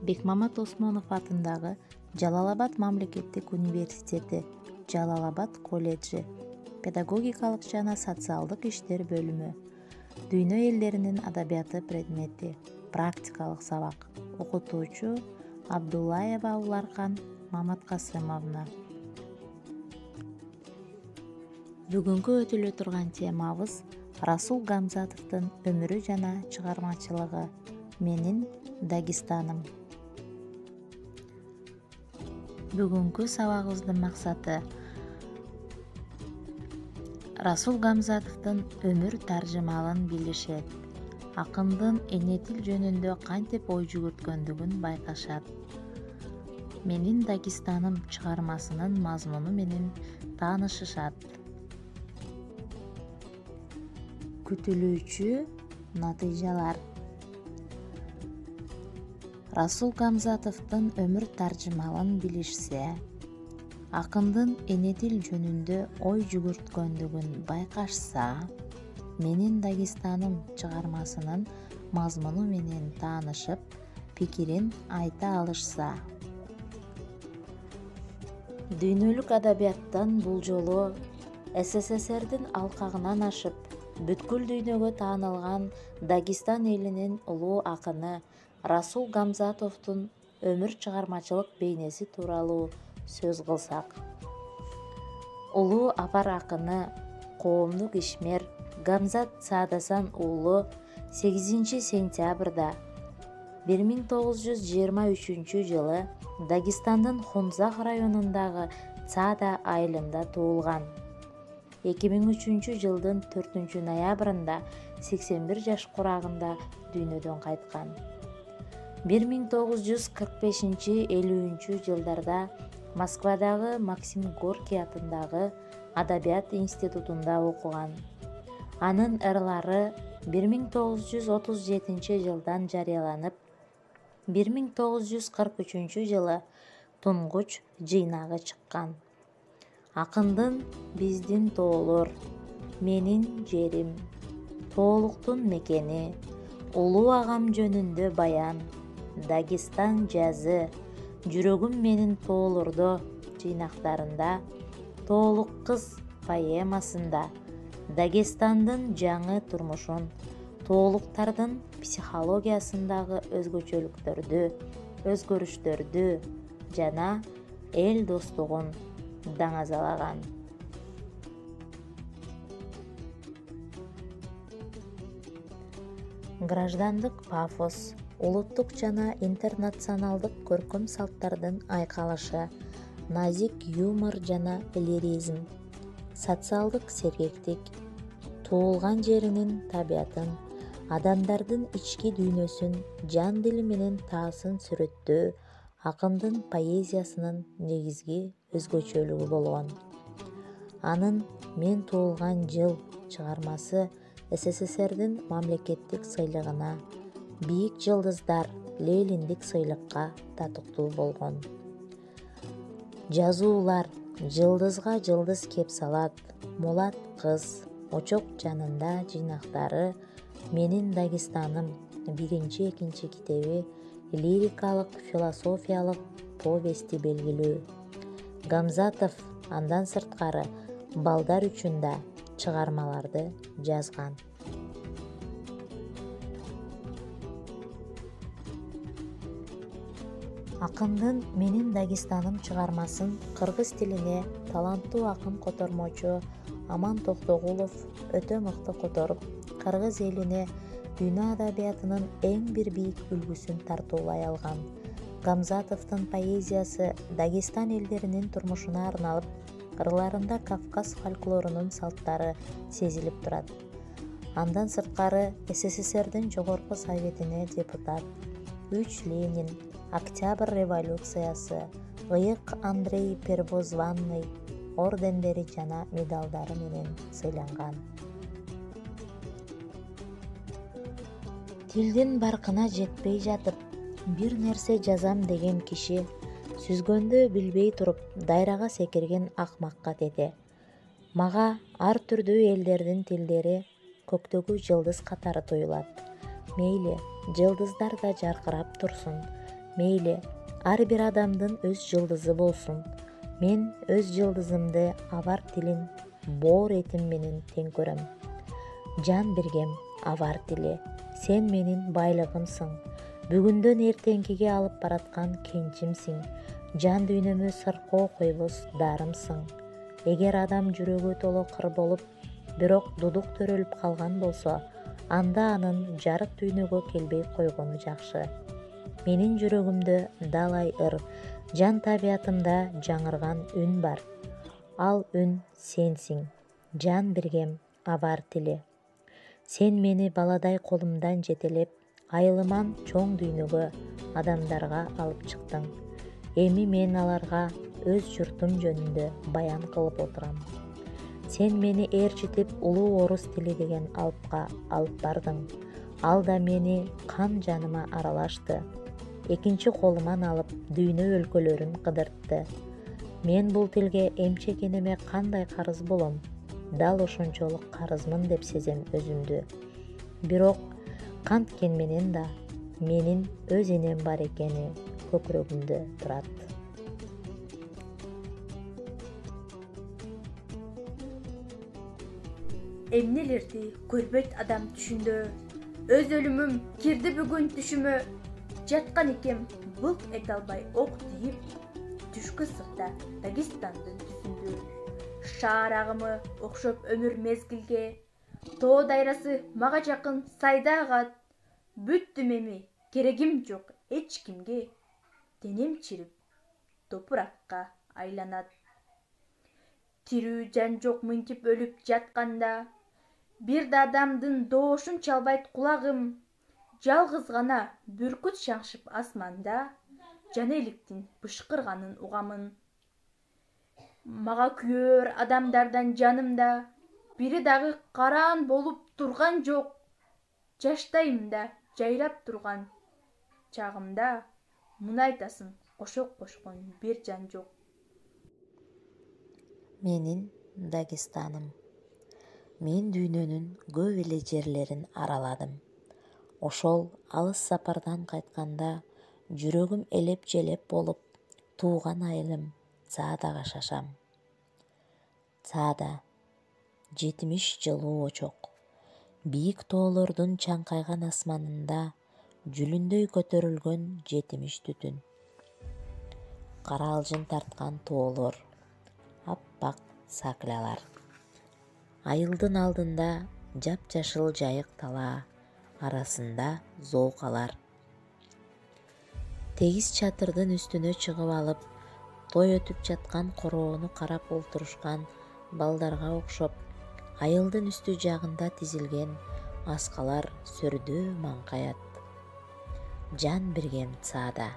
Бекмамат Осмонов атындагы Жалал-Абад мамлекеттик университети, Жалал-Абад колледжи, педагогикалык жана социалдык иштер бөлүмү, дүйнө элдеринин адабияты предмети, практикалык сабак, окутуучу Абдуллаева Уларкан Маматкасымовна. Бүгүнкү өтүлө турган темабыз Расул Гамзатовдун өмүрү жана чыгармачылыгы. Менин Дагестаным. Бүгүнкү сабагыбыздын максаты Расул Гамзатовдун өмүр таржымалын билишет. Акындын эне тил жөнүндө кантип ой жүгүрткөндүгүн байкашат. Менин Дагестаным чыгармасынын мазмуну менен таанышышат. Күтүлүүчү натыйжалар. Расул Гамзатовдун өмүр таржымалын билишсе, акындын эне тил жөнүндө ой жүгүрткөндүгүн байкашса, Менин Дагестаным чыгармасынын мазмуну менен таанышып, пикирин айта алышса. Дүйнөлүк адабияттан бул жолу СССРдин алкагынан ашып, бүткүл дүйнөгө таанылган Дагестан элинин улуу акыны Расул Гамзатовдун өмүр чыгармачылык бейнеси тууралуу сөз кылсак. Улуу апар акыны, коомдук ишмер Гамзат Саадасан уулу 8 сентябрда 1923 жылы Дагестандын Хунзах районундагы Цаада айылында туулган. 2003 жылдын 4 ноябрында 81 жаш курагында дүйнөдөн кайткан. 1945-50 жылдарда Москвадагы Максим Горький атындагы Адабият институтунда окуган. Анын ырлары 1937 жылдан жарыяланып, 1943 жылы тунгуч жыйнагы чыккан. Акындын Биздин тоолор, Менин жерим, Тоолуктун мекени, Улуу агам жөнүндө баян, Дагестан жазы, Жүрөгүм менин тоолордо жыйнактарында, Тоолук кыз поэмасында, Дагестандын жаңы турмушун, тоолуктардын психологиясындагы өзгөчөлүктөрдү, өзгөрүштөрдү жана эл достугун даңазалаган. Граждандык пафос, улуттук жана интернационалдык көркөм салттардын айкалышы, назик юмор жана лиризм, социалдык сергектик, туулган жеринин табиятын, адамдардын ички дүйнөсүн, жан дили менен таасын сүрөттөө акындын поэзиясынын негизги өзгөчөлүгү болгон. Анын Мен туулган жыл чыгармасы СССРдин мамлекеттик сыйлыгына, Бийик жылдыздар Лениндик сыйлыкка татыктуу болгон. Жазуулар Жылдызга жылдыз кеп салат, Мулат кыз, Очок жанында жыйнактары, Менин Дагестаным 1-2 китеби, лирикалык, философиялык повести белгилүү. Гамзатов андан сырткары балдар үчүн да чыгармаларды жазган. Акындын Менин Дагестаным чыгармасын кыргыз тилине таланттуу акын котормочу Аман Токтогулов өтө мыкты которуп, кыргыз элине дүйнө адабиятынын эң бир бийик үлгүсүн тартуулай алган. Гамзатовдун поэзиясы Дагестан элдеринин турмушуна арналып, ырларында Кавказ фольклорунун салттары сезилип турат. Андан сырткары СССРдин Жогорку Советине депутат, 3 Ленин, Октябрь революциясы, Ыйык Андрей Первозванный ордендери жана медалдары менен сыйланган. Тилдин баркына жетпей жатып, бир нерсе жазам деген киши сүзгөндө билбей туруп дайрага секирген акмакка тете. Мага ар түрдүү элдердин тилдери көктөгү жылдыз катары туюлат. Мейли, жылдыздар да жаркырап турсун, Мейли, ар бир адамдын өз жылдызы болсун. Мен өз жылдызымды авар тилин боор этим менен тең көрөм. Жан бергем авар тили, сен менин байлыгымсың. Бүгүндөн эртеңкиге алып бараткан кенчимсиң. Жан дүйнөмө сыркоо койбос дарымсың. Эгер адам жүрөгү толо кыр болуп, бирок дудук төрөлүп калган болсо, анда анын жарык дүйнөгө келбей койгону жакшы. Менин жүрөгүмдө далай ыр, жан табиятымда жаңырган үн бар. Ал үн сенсиң, жан бергем авар тили. Сен мени баладай колумдан жетелеп, айылыман чоң дүйнөгө, адамдарга алып чыктың. Эми мен аларга өз журтум жөнүндө баян кылып отурам. Сен мени ээрчитип улуу орус тили деген алыпка алып бардың. Ал да мени кан жаныма аралашты. Экинчи колуман алып дүйнө өлкөлөрүн кыдыртты. Мен бул тилге эмчекенеме кандай карыз болом? Дал ошончолук карызмын деп сезем өзүмдү. Бирок канткен менен да менин өз энем бар экени көкүрөгүмдө турат. Эмнелерди көрбөйт адам түшүндө, өз өлүмүм кирди бүгүн түшүмө. Жаткан экем былк эте албай ок тийип, түшкү ысыкта Дагестандын түсүндө. Шаар агымы окшоп өмүр мезгилге, тоо дайрасы мага жакын сайда агат. Бүттүм эми, керегим жок эч кимге, денем чирип топуракка айланат. Тирүү жан жок мынтип өлүп жатканда, бир да адамдын доошун чалбайт кулагым. Жалгыз гана бүркүт шаңшып асманда, жан эликтин бышкырганын угамын. Мага күйөр адамдардан жанымда, бири дагы караан болуп турган жок. Жаштайымда жайлап турган чагымда, мунайтасын кошок кошкон бир жан жок. Менин Дагестаным. Мен дүйнөнүн көп эле жерлерин араладым. Ошол алыс сапардан кайтканда жүрөгүм элеп-желеп болуп, тууган айылым Цаадага шашам. Цаада 70 жылуу очок. Бийик тоолордун чаңкайган асманында жүлүндөй көтөрүлгөн 70 түтүн. Кара алжын тарткан тоолор, аппак саклялар. Айылдын алдында жапжашыл жайык талаа, арасында зоокалар. Тегиз чатырдын үстүнө чыгып алып, той өтүп жаткан короону карап олтурушкан балдарга окшоп, айылдын үстү жагында тизилген аскалар сөрдөө маңкаят. Жан бергем Цаада.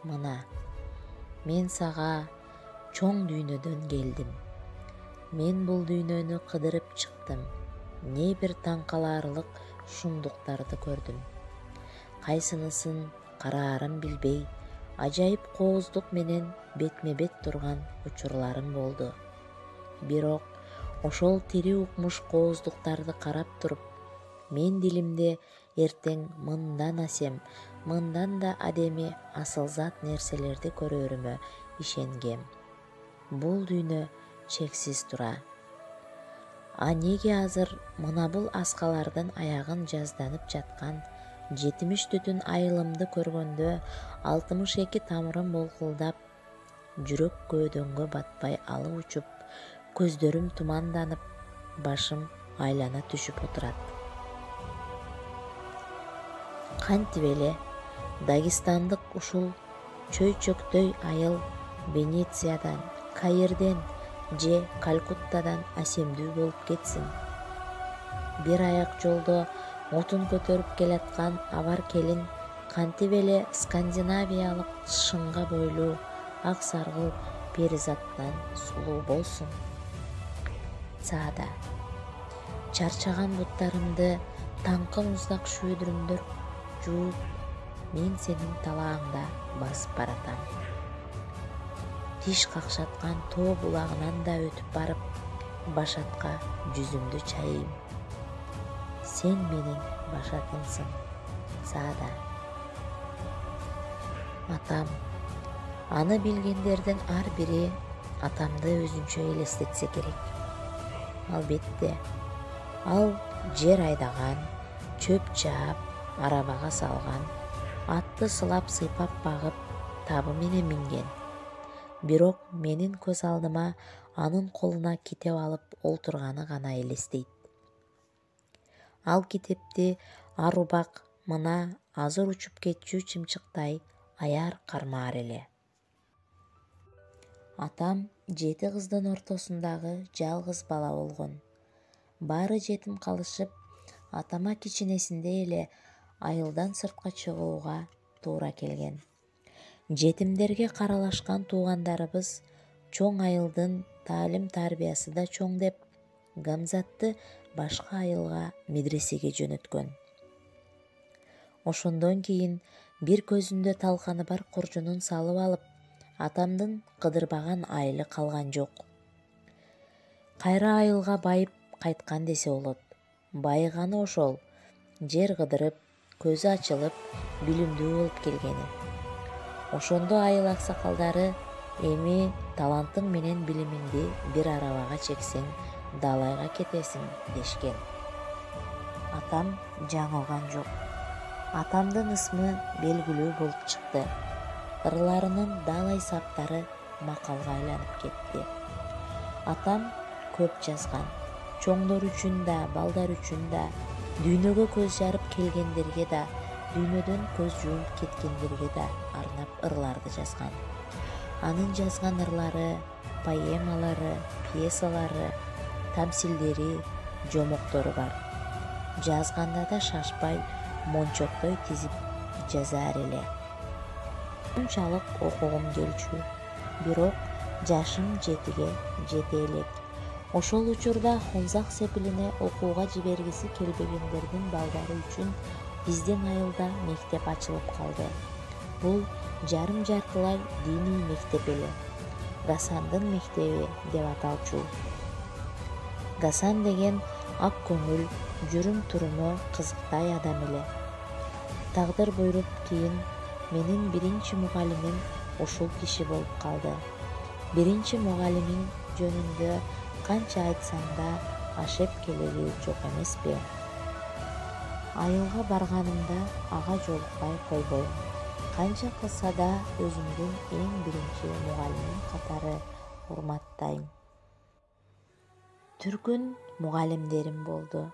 Мына, мен сага чоң дүйнөдөн келдим. Мен бул дүйнөнү кыдырып чыктым. Не бир таң калаарлык шумдуктарды көрдүм. Кайсынысын караарым билбей, ажайып кооздук менен бетме-бет турган учурларым болду. Бирок ошол тирүү укмуш кооздуктарды карап туруп, мен дилимде эртең мындан асем, мындан да адеми асылзат нерселерди көрөрүмө ишенгем. Бул дүйнө чексиз тура. А неге азыр мына бул аскалардын аягын жазданып жаткан 70 түтүн айылымды көргөндө 62 тамырым болкулдап, жүрөк көөдөнгө батпай алып учуп, көздөрүм туманданып, башым айлана түшүп отурат. Кантип эле Дагестандык ушул чөйчөктөй айыл Венециядан, Каирден же Калкуттадан асемдүү болуп кетсин. Бир аяк жолдо отун көтөрүп келаткан авар келин кантип эле скандинавиялык шыңга бойлуу ак саргыл перизаттан сулуу болсун. Цаада. Чарчаган буттарымды таңкы муздак шүйдүрүмдөр жууп, мен сенин талааңда басып баратам. Тиш какшаткан тоо булагынан да өтүп барып, башатка жүзүмдү чайым. Сен менин башатымсың, Цаада. Атам. Аны билгендердин ар бири атамды өзүнчө элестетсе керек. Албетте, ал жер айдаган, чөп чаап, арабага салган, атты сылап сыйпап багып, табы менен минген. Бирок менин көз алдыма анын колуна китеп алып олтурганы гана элестейт. Ал китепти арубак мына азыр учуп кетчү чымчыктай аяр кармаар эле. Атам 7 кыздын ортосундагы жалгыз бала болгон. Баары жетим калышып, атама кичинесинде эле айылдан сыртка чыгууга туура келген. Жетимдерге каралашкан туугандарыбыз чоң айылдын таалим-тарбиясы да чоң деп, Гамзатты башка айылга медресеге жөнөткөн. Ошондон кийин бир көзүндө талканы бар коржунун салып алып, атамдын кыдырбаган айылы калган жок. Кайра айылга байып кайткан десе болот. Байыганы ошол, жер кыдырып, көзү ачылып, билимдүү болуп келгени. Ошондо айыл аксакалдары эми талантың менен билимиңди бир арабага чексең, далайга кетесиң дешкен. Атам жаңылган жок. Атамдын ысмы белгилүү болуп чыкты. Ырларынын далай саптары макалга айланып кетти. Атам көп жазган. Чоңдор үчүн да, балдар үчүн да, дүйнөгө көз жарып келгендерге да, дүйнөдөн көз жумуп кеткендерге да арнап ырларды жазган. Анын жазган ырлары, поэмалары, пьесалары, тамсилдери, жомоктору бар. Жазганда да шашпай, мончоктой тизип жазар эле. Унчалык окугум келчү, бирок жашым 7ге жете элек. Ошол учурда Хонзак сепилине окууга жибергиси келбегендердин балдары үчүн биздин айылда мектеп ачылып калды. Бул жарым жартылай диний мектеп эле. Гасандын мектеби деп аталчу. Гасан деген ак көңүл, жүрүм-туруму кызыктай адам эле. Тагдыр буйруп кийин менин биринчи мугалимим ушул киши болуп калды. Биринчи мугалимиң жөнүндө канча айтсаң да ашеп келери жок эмеспи? Айылга барганымда ага жолукпай койбойм. Канча кылса да өзүмдүн эң биринчи мугалимим катары урматтайм. Түркүн мугалимдерим болду.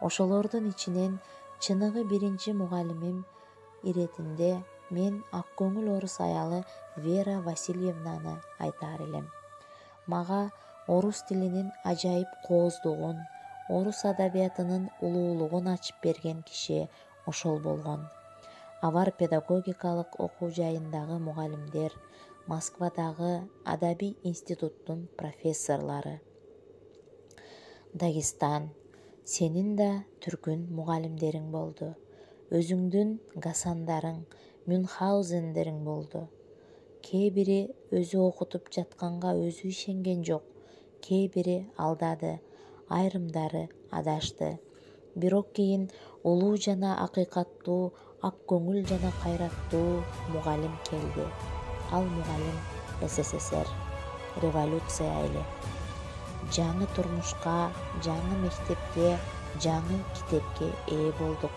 Ошолордун ичинен чыныгы биринчи мугалимим иретинде мен ак көңүл орус аялы Вера Васильевнаны айтар элем. Мага орус тилинин ажайып кооздугун, орус адабиятынын улуулугун ачып берген киши ошол болгон. Авар педагогикалык окуу жайындагы мугалимдер, Москвадагы Адабий институттун профессорлору. Дагестан, сенин да түркүн мугалимдериң болду. Өзүңдүн Гасандарың, Мюнхгаузендериң болду. Кээ бири өзү окутуп жатканга өзү ишенген жок, кээ бири алдады, айрымдары адашты. Бирок кийин улуу жана акыйкаттуу, ак көңүл жана кайраттуу мугалим келди. Ал мугалим СССР, революция эле. Жаңы турмушка, жаңы мектепке, жаңы китепке ээ болдук.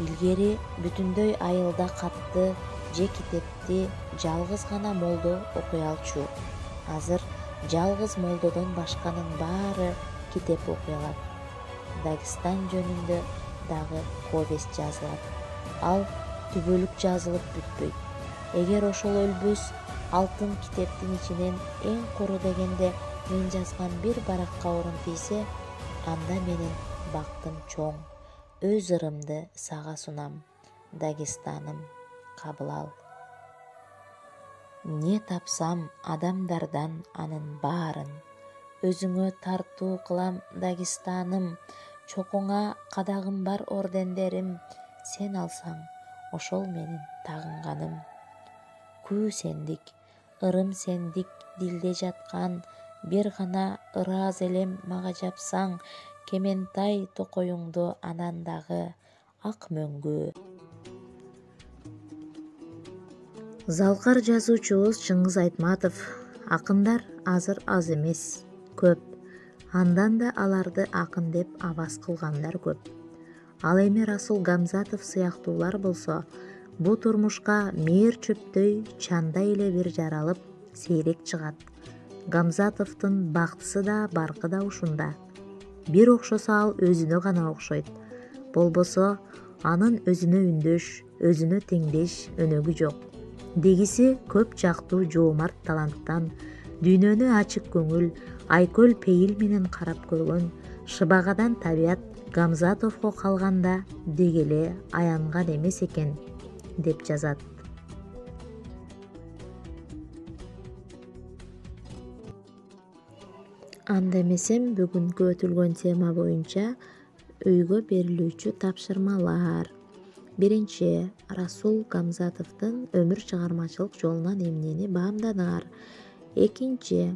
Илгери бүтүндөй айылда катты же китепти жалгыз гана молдо окуй алчу. Азыр жалгыз молдодон башканын баары китеп окуй алат. Дагестан жөнүндө дагы повесть жазылат. Ал түбөлүк жазылып бүтпөйт. Эгер ошол өлбөс алтын китептин ичинен эң куру дегенде мен жазган бир баракка орун тийсе, анда менин бактым чоң. Өз ырымды сага сунам. Дагестаным, кабыл ал. Не тапсам адамдардан анын баарын, өзүңө тартуу кылам Дагестаным, чокуңа кадагым бар ордендерим, сен алсаң ошол менин тагынганым. Күү сендик, ырым сендик дилде жаткан, бир гана ырааз элем мага жапсаң, кементай токоюңду анан дагы ак мөңгү. Залкар жазуучубуз Чыңгыз Айтматов. Акындар азыр аз эмес, көп. Андан да аларды акын деп абас кылгандар көп. Ал эми Расул Гамзатов сыяктуулар болсо, бу турмушка мээр чөптөй чанда эле бир жаралып, сейрек чыгат. Гамзатовдун бактысы да, баркы да ушунда. Бир окшосо ал өзүнө гана окшойт. Болбосо анын өзүнө үндөш, өзүнө теңдеш өнөгү жок. Дегиси көп жактуу жоомарт таланттан, дүйнөнү ачык көңүл, айкөл пейил менен карап көргөн шыбагадан табият Гамзатовго калганда дегеле аянган эмес экен, деп жазат. Анда эмесем бүгүнкү өтүлгөн тема боюнча өйгө берилүүчү тапшырмалар. Биринчи, Расул Гамзатовдун өмүр чыгармачылык жолунан эмнени баамдадыңар? Экинчи,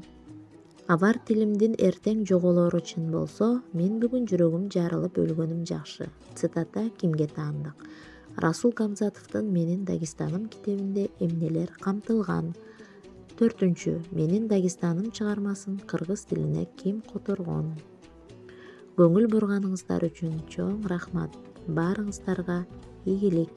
авар тилимдин эртең жоголору чын болсо, мен бүгүн жүрөгүм жарылып өлгөнүм жакшы. Цитата кимге таандык? Расул Гамзатовдун «Менин Дагестаным» китебинде эмнелер камтылган? Төртүнчү, «Менин Дагестаным» чыгармасын кыргыз тилине ким которгон? Көңүл бурганыңыздар үчүн чоң рахмат. Баарыңыздарга ийгилик.